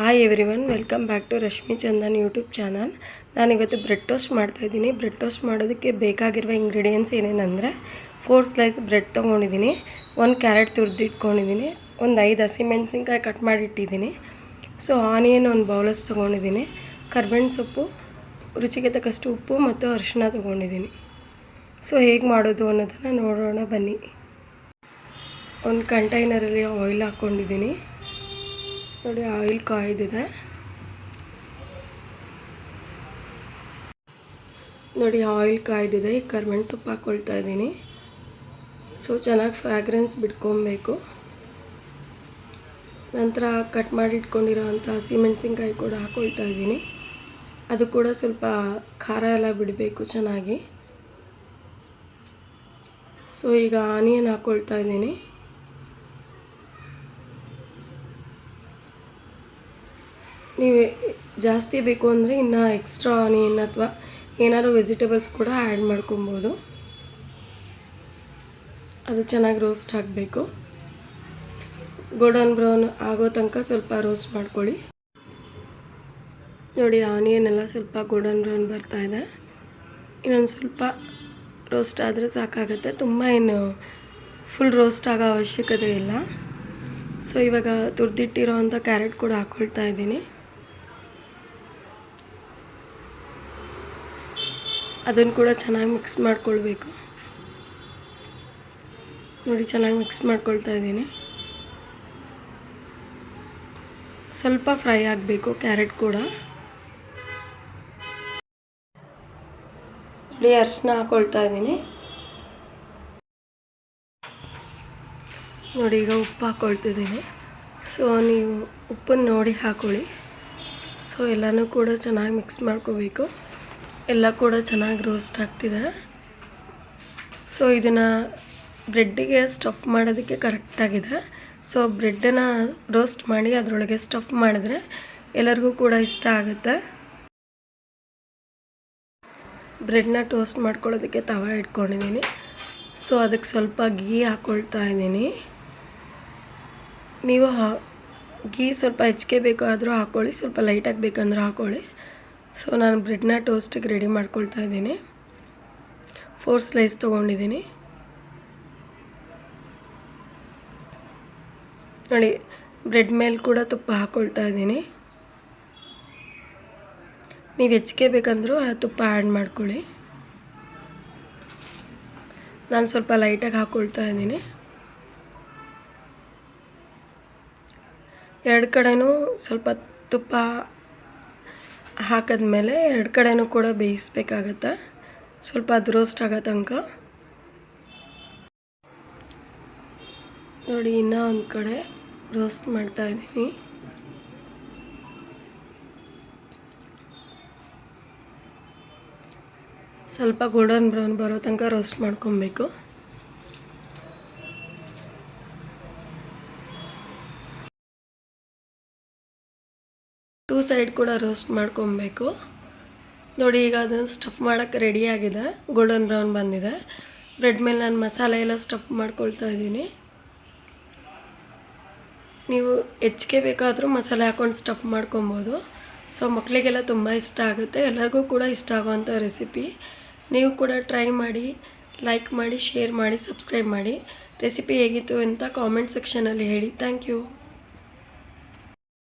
Hi everyone, welcome back to Rashmi Chandan YouTube channel. ನಾನಿವತ್ತು bread toast ಮಾಡ್ತಾಯಿದ್ದೀನಿ. Bread toast ಮಾಡೋದಕ್ಕೆ ಬೇಕಾಗಿರುವ ಇಂಗ್ರೀಡಿಯೆಂಟ್ಸ್ ಏನೇನೆಂದರೆ 4 ಸ್ಲೈಸ್ ಬ್ರೆಡ್ ತೊಗೊಂಡಿದ್ದೀನಿ, 1 ಕ್ಯಾರೆಟ್ ತುರಿದಿಟ್ಕೊಂಡಿದ್ದೀನಿ, ಒಂದು 5 ಹಸಿಮೆಣಸಿನ್ಕಾಯಿ ಕಟ್ ಮಾಡಿಟ್ಟಿದ್ದೀನಿ. ಸೊ ಆನಿಯನ್ ಒಂದು ಬೌಲಸ್ ತೊಗೊಂಡಿದ್ದೀನಿ, ಕರ್ಬೇವಿನ ಸೊಪ್ಪು, ರುಚಿಗೆ ತಕ್ಕಷ್ಟು ಉಪ್ಪು ಮತ್ತು ಅರಿಶಿನ ತೊಗೊಂಡಿದ್ದೀನಿ. ಸೊ ಹೇಗೆ ಮಾಡೋದು ಅನ್ನೋದನ್ನು ನೋಡೋಣ ಬನ್ನಿ. ಒಂದು ಕಂಟೈನರಲ್ಲಿ ಆಯಿಲ್ ಹಾಕ್ಕೊಂಡಿದ್ದೀನಿ. ನೋಡಿ, ಆಯಿಲ್ ಕಾಯ್ದಿದೆ. ನೋಡಿ, ಆಯಿಲ್ ಕಾಯ್ದಿದೆ. ಈಗ ಕರ್ಬೇವಿನ ಸೊಪ್ಪು ಹಾಕ್ಕೊಳ್ತಾ ಇದ್ದೀನಿ. ಸೊ ಚೆನ್ನಾಗಿ ಫ್ರಾಗ್ರೆನ್ಸ್ ಬಿಟ್ಕೊಬೇಕು. ನಂತರ ಕಟ್ ಮಾಡಿ ಇಟ್ಕೊಂಡಿರೋ ಅಂಥ ಹಸಿಮೆಣಸಿನ್ಕಾಯಿ ಕೂಡ ಹಾಕ್ಕೊಳ್ತಾ ಇದ್ದೀನಿ. ಅದು ಕೂಡ ಸ್ವಲ್ಪ ಖಾರ ಎಲ್ಲ ಬಿಡಬೇಕು ಚೆನ್ನಾಗಿ. ಸೊ ಈಗ ಆನಿಯನ್ ಹಾಕ್ಕೊಳ್ತಾ ಇದ್ದೀನಿ. ನೀವು ಜಾಸ್ತಿ ಬೇಕು ಅಂದರೆ ಇನ್ನು ಎಕ್ಸ್ಟ್ರಾ ಆನಿಯನ್ ಅಥವಾ ಏನಾದ್ರು ವೆಜಿಟೇಬಲ್ಸ್ ಕೂಡ ಆ್ಯಡ್ ಮಾಡ್ಕೊಬೋದು. ಅದು ಚೆನ್ನಾಗಿ ರೋಸ್ಟ್ ಆಗಬೇಕು. ಗೋಲ್ಡನ್ ಬ್ರೌನ್ ಆಗೋ ತನಕ ಸ್ವಲ್ಪ ರೋಸ್ಟ್ ಮಾಡ್ಕೊಳ್ಳಿ. ನೋಡಿ, ಆನಿಯನ್ ಎಲ್ಲ ಸ್ವಲ್ಪ ಗೋಲ್ಡನ್ ಬ್ರೌನ್ ಬರ್ತಾಯಿದೆ. ಇನ್ನೊಂದು ಸ್ವಲ್ಪ ರೋಸ್ಟ್ ಆದರೆ ಸಾಕಾಗುತ್ತೆ. ತುಂಬ ಏನು ಫುಲ್ ರೋಸ್ಟ್ ಆಗೋ ಅವಶ್ಯಕತೆ ಇಲ್ಲ. ಸೊ ಇವಾಗ ತುರಿದಿಟ್ಟಿರೋ ಅಂಥ ಕ್ಯಾರೆಟ್ ಕೂಡ ಹಾಕ್ಕೊಳ್ತಾ ಇದ್ದೀನಿ. ಅದನ್ನು ಕೂಡ ಚೆನ್ನಾಗಿ ಮಿಕ್ಸ್ ಮಾಡ್ಕೊಳ್ಬೇಕು. ನೋಡಿ, ಚೆನ್ನಾಗಿ ಮಿಕ್ಸ್ ಮಾಡ್ಕೊಳ್ತಾ ಇದ್ದೀನಿ. ಸ್ವಲ್ಪ ಫ್ರೈ ಆಗಬೇಕು ಕ್ಯಾರೆಟ್ ಕೂಡ. ನೋಡಿ, ಅರಿಶಿನ ಹಾಕ್ಕೊಳ್ತಾ ಇದ್ದೀನಿ. ನೋಡಿ, ಈಗ ಉಪ್ಪು ಹಾಕ್ಕೊಳ್ತಿದ್ದೀನಿ. ಸೊ ನೀವು ಉಪ್ಪನ್ನು ನೋಡಿ ಹಾಕ್ಕೊಳ್ಳಿ. ಸೊ ಎಲ್ಲನೂ ಕೂಡ ಚೆನ್ನಾಗಿ ಮಿಕ್ಸ್ ಮಾಡ್ಕೋಬೇಕು. ಎಲ್ಲ ಕೂಡ ಚೆನ್ನಾಗಿ ರೋಸ್ಟ್ ಆಗ್ತಿದೆ. ಸೊ ಇದನ್ನು ಬ್ರೆಡ್ಡಿಗೆ ಸ್ಟಫ್ ಮಾಡೋದಕ್ಕೆ ಕರೆಕ್ಟಾಗಿದೆ. ಸೊ ಬ್ರೆಡ್ಡನ್ನು ರೋಸ್ಟ್ ಮಾಡಿ ಅದರೊಳಗೆ ಸ್ಟಫ್ ಮಾಡಿದ್ರೆ ಎಲ್ಲರಿಗೂ ಕೂಡ ಇಷ್ಟ ಆಗುತ್ತೆ. ಬ್ರೆಡ್ನ ಟೋಸ್ಟ್ ಮಾಡ್ಕೊಳ್ಳೋದಕ್ಕೆ ತವ ಇಟ್ಕೊಂಡಿದ್ದೀನಿ. ಸೊ ಅದಕ್ಕೆ ಸ್ವಲ್ಪ ಗೀ ಹಾಕ್ಕೊಳ್ತಾ ಇದ್ದೀನಿ. ನೀವು ಗೀ ಸ್ವಲ್ಪ ಹೆಚ್ಚಿಗೆ ಬೇಕಾದರೂ ಹಾಕ್ಕೊಳ್ಳಿ, ಸ್ವಲ್ಪ ಲೈಟಾಗಿ ಬೇಕಂದ್ರೆ ಹಾಕ್ಕೊಳ್ಳಿ. ಸೊ ನಾನು ಬ್ರೆಡ್ನ ಟೋಸ್ಟಿಗೆ ರೆಡಿ ಮಾಡ್ಕೊಳ್ತಾ ಇದ್ದೀನಿ. 4 ಸ್ಲೈಸ್ ತೊಗೊಂಡಿದ್ದೀನಿ. ನೋಡಿ, ಬ್ರೆಡ್ ಮೇಲೆ ಕೂಡ ತುಪ್ಪ ಹಾಕ್ಕೊಳ್ತಾ ಇದ್ದೀನಿ. ನೀವು ಹೆಚ್ಚಿಗೆ ಬೇಕಂದ್ರೂ ಆ ತುಪ್ಪ ಆ್ಯಡ್ ಮಾಡ್ಕೊಳ್ಳಿ. ನಾನು ಸ್ವಲ್ಪ ಲೈಟಾಗಿ ಹಾಕ್ಕೊಳ್ತಾ ಇದ್ದೀನಿ. 2 ಕಡೆನೂ ಸ್ವಲ್ಪ ತುಪ್ಪ ಹಾಕಿದ್ಮೇಲೆ 2 ಕಡೆನೂ ಕೂಡ ಬೇಯಿಸ್ಬೇಕಾಗತ್ತೆ, ಸ್ವಲ್ಪ ಅದು ರೋಸ್ಟ್ ಆಗೋ ತನಕ. ನೋಡಿ, ಇನ್ನೂ ಒಂದು ಕಡೆ ರೋಸ್ಟ್ ಮಾಡ್ತಾ ಇದ್ದೀನಿ. ಸ್ವಲ್ಪ ಗೋಲ್ಡನ್ ಬ್ರೌನ್ ಬರೋ ತನಕ ರೋಸ್ಟ್ ಮಾಡ್ಕೊಬೇಕು. ಟೂ ಸೈಡ್ ಕೂಡ ರೋಸ್ಟ್ ಮಾಡ್ಕೊಬೇಕು. ನೋಡಿ, ಈಗ ಅದನ್ನು ಸ್ಟಫ್ ಮಾಡೋಕ್ಕೆ ರೆಡಿಯಾಗಿದೆ. ಗೋಲ್ಡನ್ ಬ್ರೌನ್ ಬಂದಿದೆ. ಬ್ರೆಡ್ ಮೇಲೆ ನಾನು ಮಸಾಲೆ ಎಲ್ಲ ಸ್ಟಫ್ ಮಾಡ್ಕೊಳ್ತಾ ಇದ್ದೀನಿ. ನೀವು ಹೆಚ್ಚಿಗೆ ಬೇಕಾದರೂ ಮಸಾಲೆ ಹಾಕ್ಕೊಂಡು ಸ್ಟಫ್ ಮಾಡ್ಕೊಬೋದು. ಸೊ ಮಕ್ಕಳಿಗೆಲ್ಲ ತುಂಬ ಇಷ್ಟ ಆಗುತ್ತೆ. ಎಲ್ಲರಿಗೂ ಕೂಡ ಇಷ್ಟ ಆಗೋವಂಥ ರೆಸಿಪಿ. ನೀವು ಕೂಡ ಟ್ರೈ ಮಾಡಿ, ಲೈಕ್ ಮಾಡಿ, ಶೇರ್ ಮಾಡಿ, ಸಬ್ಸ್ಕ್ರೈಬ್ ಮಾಡಿ. ರೆಸಿಪಿ ಹೇಗಿತ್ತು ಅಂತ ಕಾಮೆಂಟ್ ಸೆಕ್ಷನಲ್ಲಿ ಹೇಳಿ. Thank you.